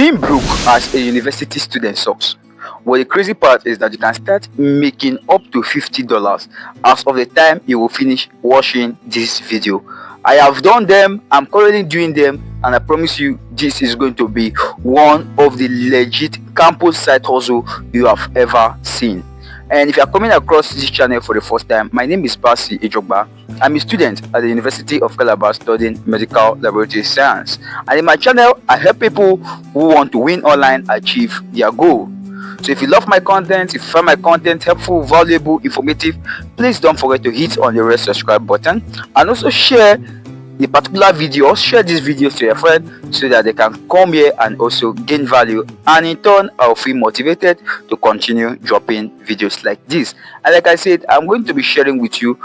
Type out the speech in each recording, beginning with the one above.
Being broke as a university student sucks. But the crazy part is that you can start making up to $50 as of the time you will finish watching this video. I have done them, I'm currently doing them, and I promise you this is going to be one of the legit campus side hustle you have ever seen. And if you are coming across this channel for the first time, my name is Pasi Ejogba. I'm a student at the University of Calabar studying medical laboratory science. And in my channel, I help people who want to win online achieve their goal. So if you love my content, if you find my content helpful, valuable, informative, please don't forget to hit on the red subscribe button and also share the particular video, or share this video to your friend so that they can come here and also gain value, and in turn I'll feel motivated to continue dropping videos like this. And like I said, I'm going to be sharing with you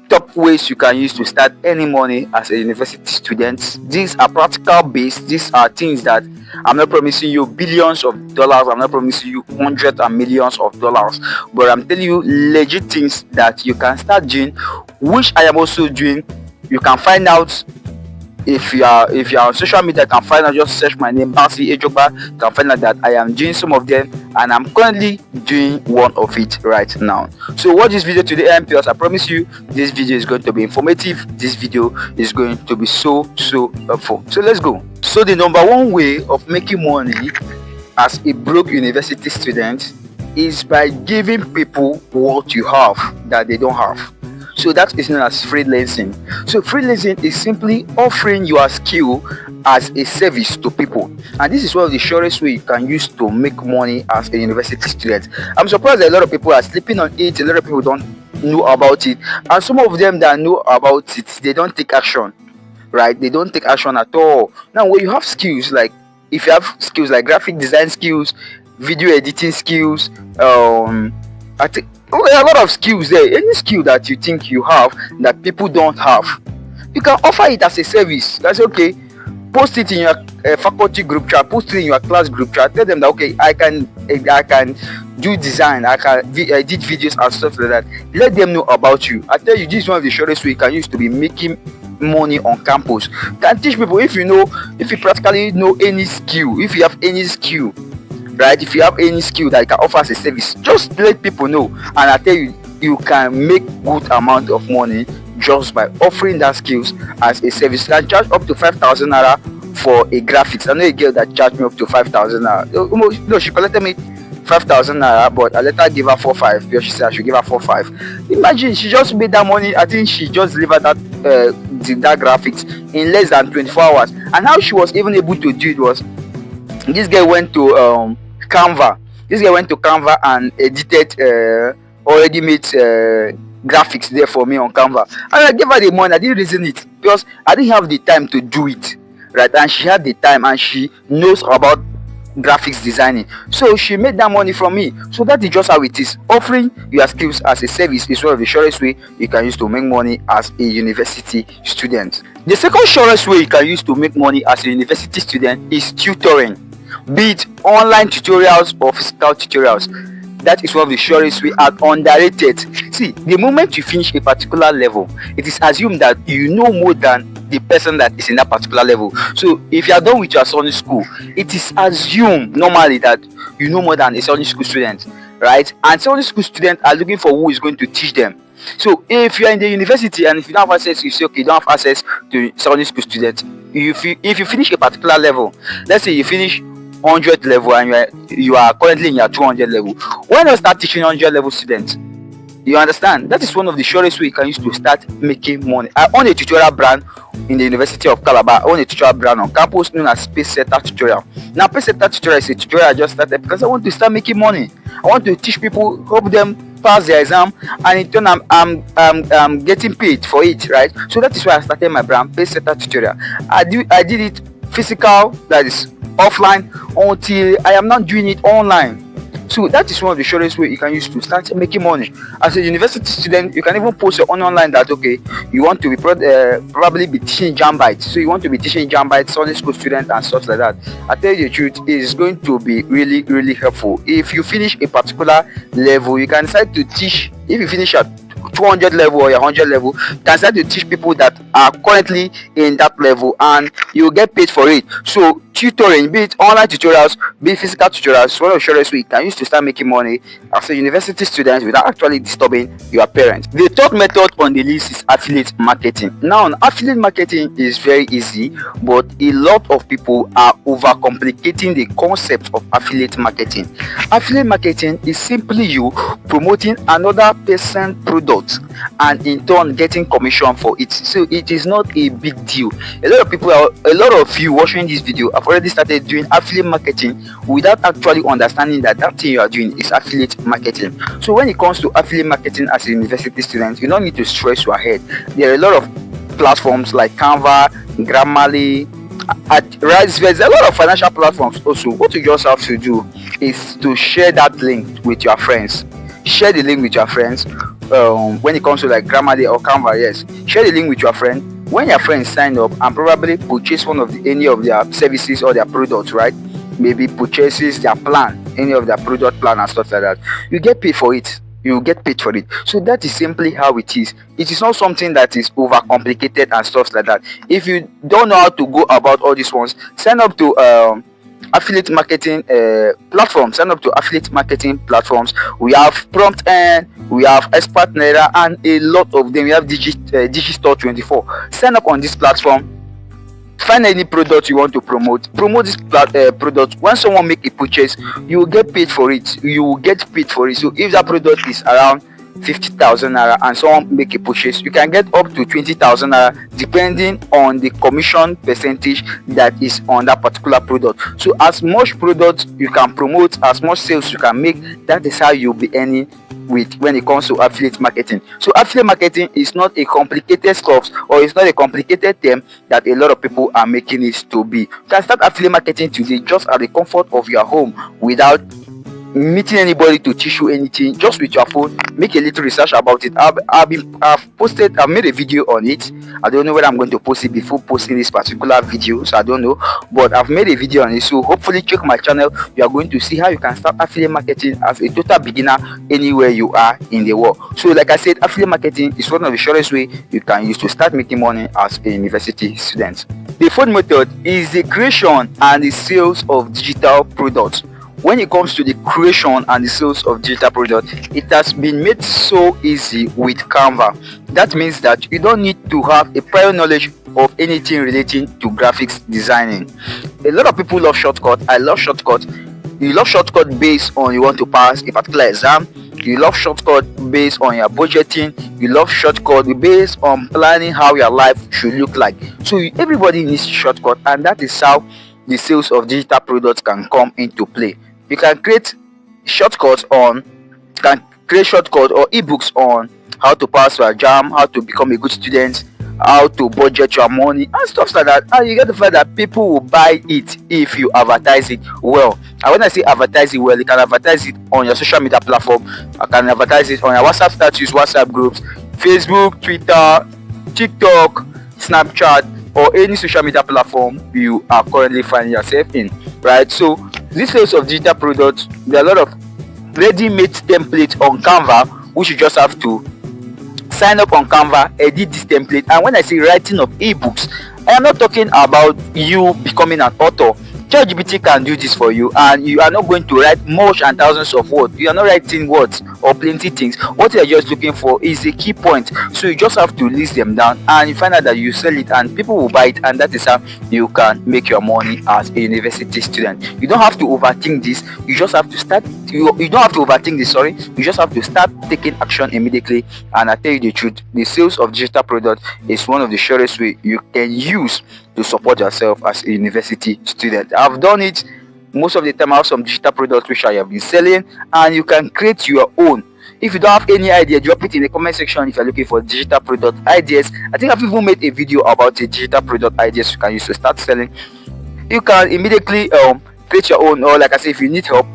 top ways you can use to start earning money as a university student. These are practical based. These are things that I'm not promising you billions of dollars, I'm not promising you hundreds and millions of dollars, but I'm telling you legit things that you can start doing, which I am also doing. You can find out if you are on social media. You can find out, just search my name, Pasi Ejogba. You can find out that I am doing some of them, and I'm currently doing one of it right now. So watch this video to the end, because I promise you this video is going to be informative. This video is going to be so helpful. So let's go. So the number one way of making money as a broke university student is by giving people what you have that they don't have. So that is known as freelancing. So freelancing is simply offering your skill as a service to people, and this is one of the surest way you can use to make money as a university student. I'm surprised that a lot of people are sleeping on it. A lot of people don't know about it, and some of them that know about it, they don't take action. Right? They don't take action at all. Now, when you have skills, like if you have skills like graphic design skills, video editing skills, I think there are a lot of skills there. Any skill that you think you have that people don't have, you can offer it as a service. That's okay. Post it in your faculty group chat, post it in your class group chat. Tell them that okay, I can do design, I can edit videos and stuff like that. Let them know about you. I tell you, this is one of the surest ways you can use to be making money on campus. You can teach people. If you practically know any skill, if you have any skill, right, if you have any skill that you can offer as a service, just let people know, and I tell you, you can make good amount of money just by offering that skills as a service. You can charge up to 5,000 naira for a graphics. I know a girl that charged me up to 5,000 naira. No, she collected me 5,000 naira, but I let her give her 4,500 because she said I should give her 4,500. Imagine, she just made that money. I think she just delivered that graphics in less than 24 hours. And how she was even able to do it was, this girl went to Canva. This guy went to Canva and edited already made graphics there for me on Canva, and I gave her the money. I didn't reason it because I didn't have the time to do it, right? And she had the time, and she knows about graphics designing, so she made that money from me. So that is just how it is. Offering your skills as a service is one of the surest way you can use to make money as a university student. The second surest way you can use to make money as a university student is tutoring, be it online tutorials or physical tutorials. That is one of the surest way, and underrated. See, the moment you finish a particular level, it is assumed that you know more than the person that is in that particular level. So if you are done with your Sunday school, it is assumed normally that you know more than a Sunday school student, right? And Sunday school students are looking for who is going to teach them. So if you are in the university and if you don't have access, you say okay, you don't have access to Sunday school students. If you finish a particular level, let's say you finish 100 level and you are currently in your 200 level, why not start teaching 100 level students? You understand? That is one of the surest way you can use to start making money. I own a tutorial brand in the University of Calabar. I own a tutorial brand on campus known as Pacesetter Tutorial. Now, Pacesetter Tutorial is a tutorial I just started because I want to start making money. I want to teach people, help them pass their exam, and in turn I'm getting paid for it, right? So that is why I started my brand, Pacesetter Tutorial. I did it physical, that is offline, until I am not doing it online. So that is one of the surest way you can use to start making money as a university student. You can even post your own online that okay, you want to be probably be teaching Jambites, so you want to be teaching Jambites, Sunday school students and stuff like that. I tell you the truth, it is going to be really helpful. If you finish a particular level, you can decide to teach. If you finish at 200 level or your 100 level, you can start to teach people that are currently in that level, and you get paid for it. So tutoring, be it online tutorials, be it physical tutorials, one of the surest way you can use to start making money as a university student without actually disturbing your parents. The third method on the list is affiliate marketing. Now, affiliate marketing is very easy, but a lot of people are overcomplicating the concept of affiliate marketing. Affiliate marketing is simply you promoting another person's product and in turn getting commission for it. So it is not a big deal. A lot of you watching this video have already started doing affiliate marketing without actually understanding that that thing you are doing is affiliate marketing. So when it comes to affiliate marketing as a university student, you don't need to stress your head. There are a lot of platforms like Canva, Grammarly, there's a lot of financial platforms also. What you just have to do is to share that link with your friends. Share the link with your friends. When it comes to like Grammarly or Canva, yes, share the link with your friend. When your friends sign up and probably purchase any of their services or their products, right? Maybe purchases their plan, any of their product plan and stuff like that, you get paid for it. You get paid for it. So that is simply how it is. It is not something that is overcomplicated and stuff like that. If you don't know how to go about all these ones, sign up to affiliate marketing platforms. Sign up to affiliate marketing platforms. We have Prompt Earn, we have Expertnaira, and a lot of them. We have Digistore24. Sign up on this platform. Find any product you want to promote this product. When someone make a purchase, you will get paid for it. So if that product is around 50,000 naira and someone make a purchase, you can get up to 20,000 naira depending on the commission percentage that is on that particular product. So as much product you can promote, as much sales you can make, that is how you'll be earning when it comes to affiliate marketing. So affiliate marketing is not a complicated stuff, or it's not a complicated term that a lot of people are making it to be. You can start affiliate marketing today just at the comfort of your home without meeting anybody to teach you anything. Just with your phone, make a little research about it. I've made a video on it. I don't know whether I'm going to post it before posting this particular video, so I don't know, but I've made a video on it. So hopefully check my channel. You are going to see how you can start affiliate marketing as a total beginner anywhere you are in the world. So like I said, affiliate marketing is one of the surest way you can use to start making money as a university student. The fourth method is the creation and the sales of digital products. When it comes to the creation and the sales of digital products, it has been made so easy with Canva. That means that you don't need to have a prior knowledge of anything relating to graphics designing. A lot of people love shortcut. I love shortcut. You love shortcut based on you want to pass a particular exam. You love shortcut based on your budgeting. You love shortcut based on planning how your life should look like. So everybody needs shortcut, and that is how the sales of digital products can come into play. You can create shortcuts or ebooks on how to pass your exam, how to become a good student, how to budget your money and stuff like that. And you get the fact that people will buy it if you advertise it well. And when I say advertise it well, you can advertise it on your social media platform. You can advertise it on your WhatsApp status, WhatsApp groups, Facebook, Twitter, TikTok, Snapchat, or any social media platform you are currently finding yourself in, right? So these sales of digital products, there are a lot of ready-made templates on Canva, which you just have to sign up on Canva, edit this template. And when I say writing of ebooks, I am not talking about you becoming an author. ChatGPT can do this for you, and you are not going to write much and thousands of words. You are not writing words or plenty things. What you are just looking for is a key point. So you just have to list them down, and you find out that you sell it and people will buy it, and that is how you can make your money as a university student. You don't have to overthink this. You just have to start. You don't have to overthink this. Sorry, you just have to start taking action immediately. And I tell you the truth, the sales of digital products is one of the surest way you can use to support yourself as a university student. I've done it most of the time. I have some digital products which I have been selling, and you can create your own. If you don't have any idea, drop it in the comment section if you're looking for digital product ideas. I think I've even made a video about the digital product ideas you can use to start selling. You can immediately create your own, or like I said, if you need help,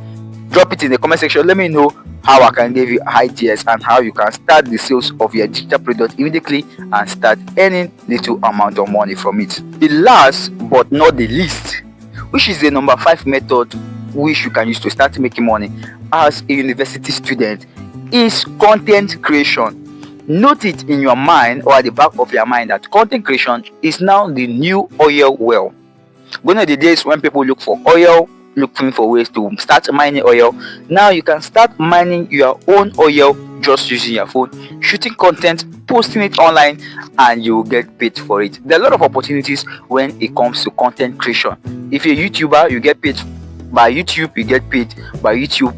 drop it in the comment section. Let me know how I can give you ideas and how you can start the sales of your digital product immediately and start earning little amount of money from it. The last but not the least, which is the number 5 method which you can use to start making money as a university student, is content creation. Note it in your mind or at the back of your mind that content creation is now the new oil well. Gone are the days when people look for oil, looking for ways to start mining oil. Now you can start mining your own oil just using your phone, shooting content, posting it online, and you will get paid for it. There are a lot of opportunities when it comes to content creation. If you're a YouTuber, you get paid by YouTube, you get paid by YouTube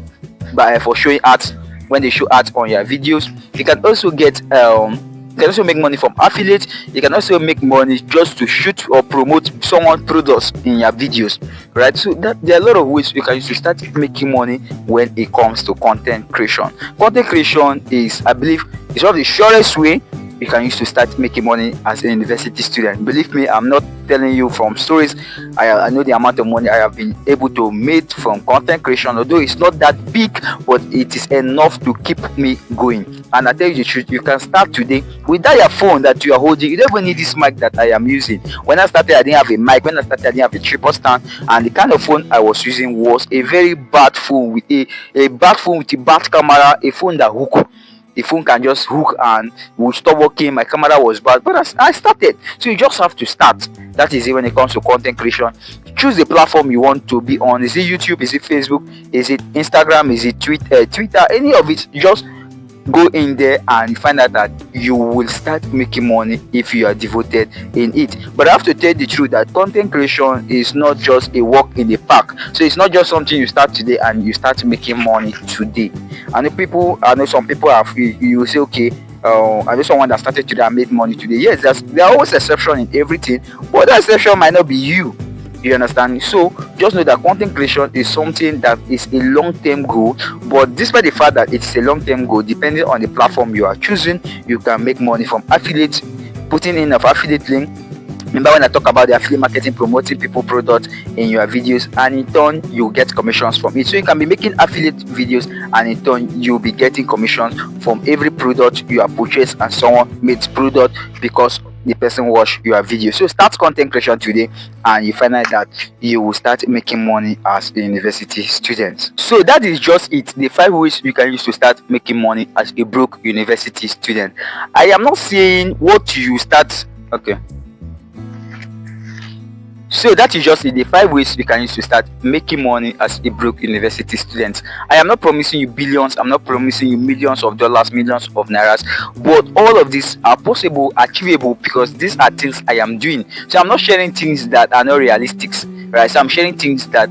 for showing ads. When they show ads on your videos, you can also get you can also make money from affiliate. You can also make money just to shoot or promote someone's products in your videos, right? So that there are a lot of ways you can use to start making money when it comes to content creation. Content creation is, I believe, is one of the surest way you can use to start making money as a university student. Believe me, I'm not telling you from stories. I know the amount of money I have been able to make from content creation, although it's not that big, but it is enough to keep me going. And I tell you the truth, you can start today without your phone that you are holding. You don't even need this mic that I am using. When I started, I didn't have a mic. When I started, I didn't have a tripod stand, and the kind of phone I was using was a very bad phone with a bad phone with a bad camera, a phone that hook. The phone can just hook and will stop working. My camera was bad, but I started. So you just have to start. That is it when it comes to content creation. Choose the platform you want to be on. Is it YouTube? Is it Facebook? Is it Instagram? Is it Twitter? Any of it. Just go in there and find out that you will start making money if you are devoted in it. But I have to tell the truth that content creation is not just a walk in the park. So it's not just something you start today and you start making money today. I know some people have, you will say, okay, I know someone that started today and made money today. Yes, there are always exceptions in everything, but that exception might not be you. You understand? So just know that content creation is something that is a long-term goal, but despite the fact that it's a long-term goal, depending on the platform you are choosing, you can make money from affiliate, putting in an affiliate link. Remember when I talk about the affiliate marketing, promoting people products in your videos, and in turn you get commissions from it. So you can be making affiliate videos, and in turn you'll be getting commissions from every product you have purchased and someone made product because the person watched your video. So start content creation today, and you find out that you will start making money as a university student. So that is just it, the 5 ways you can use to start making money as a broke university student. I am not saying what you start. Okay, so that is just the 5 ways you can use to start making money as a broke university student. I am not promising you billions, I'm not promising you millions of dollars, millions of nairas, but all of these are possible, achievable, because these are things I am doing. So I'm not sharing things that are not realistic, right? So I'm sharing things that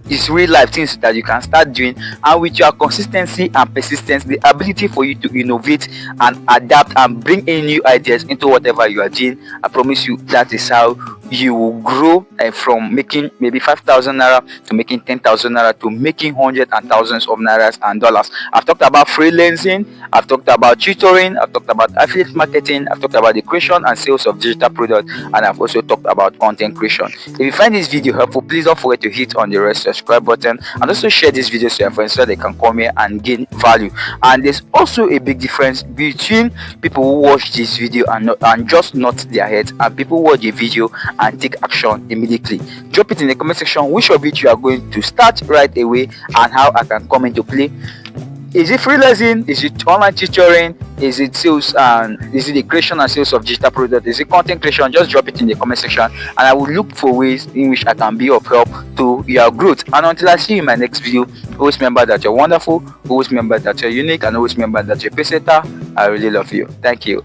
is real life, things that you can start doing, and with your consistency and persistence, the ability for you to innovate and adapt and bring in new ideas into whatever you are doing, I promise you that is how you will grow from making maybe 5,000 naira to making 10,000 naira to making hundreds and thousands of nairas and dollars. I've talked about freelancing, I've talked about tutoring, I've talked about affiliate marketing, I've talked about the creation and sales of digital products, and I've also talked about content creation. If you find this video helpful, please don't forget to hit on the red subscribe button, and also share this video to your friends so they can come here and gain value. And there's also a big difference between people who watch this video and just nod their heads, and people who watch the video and take action immediately. Drop it in the comment section which of it you are going to start right away and how I can come into play. Is it freelancing? Is it online tutoring? Is it sales, and is it the creation and sales of digital products? Is it content creation? Just drop it in the comment section, and I will look for ways in which I can be of help to your growth. And until I see you in my next video, always remember that you're wonderful, always remember that you're unique, and always remember that you're a pace setter. I really love you. Thank you.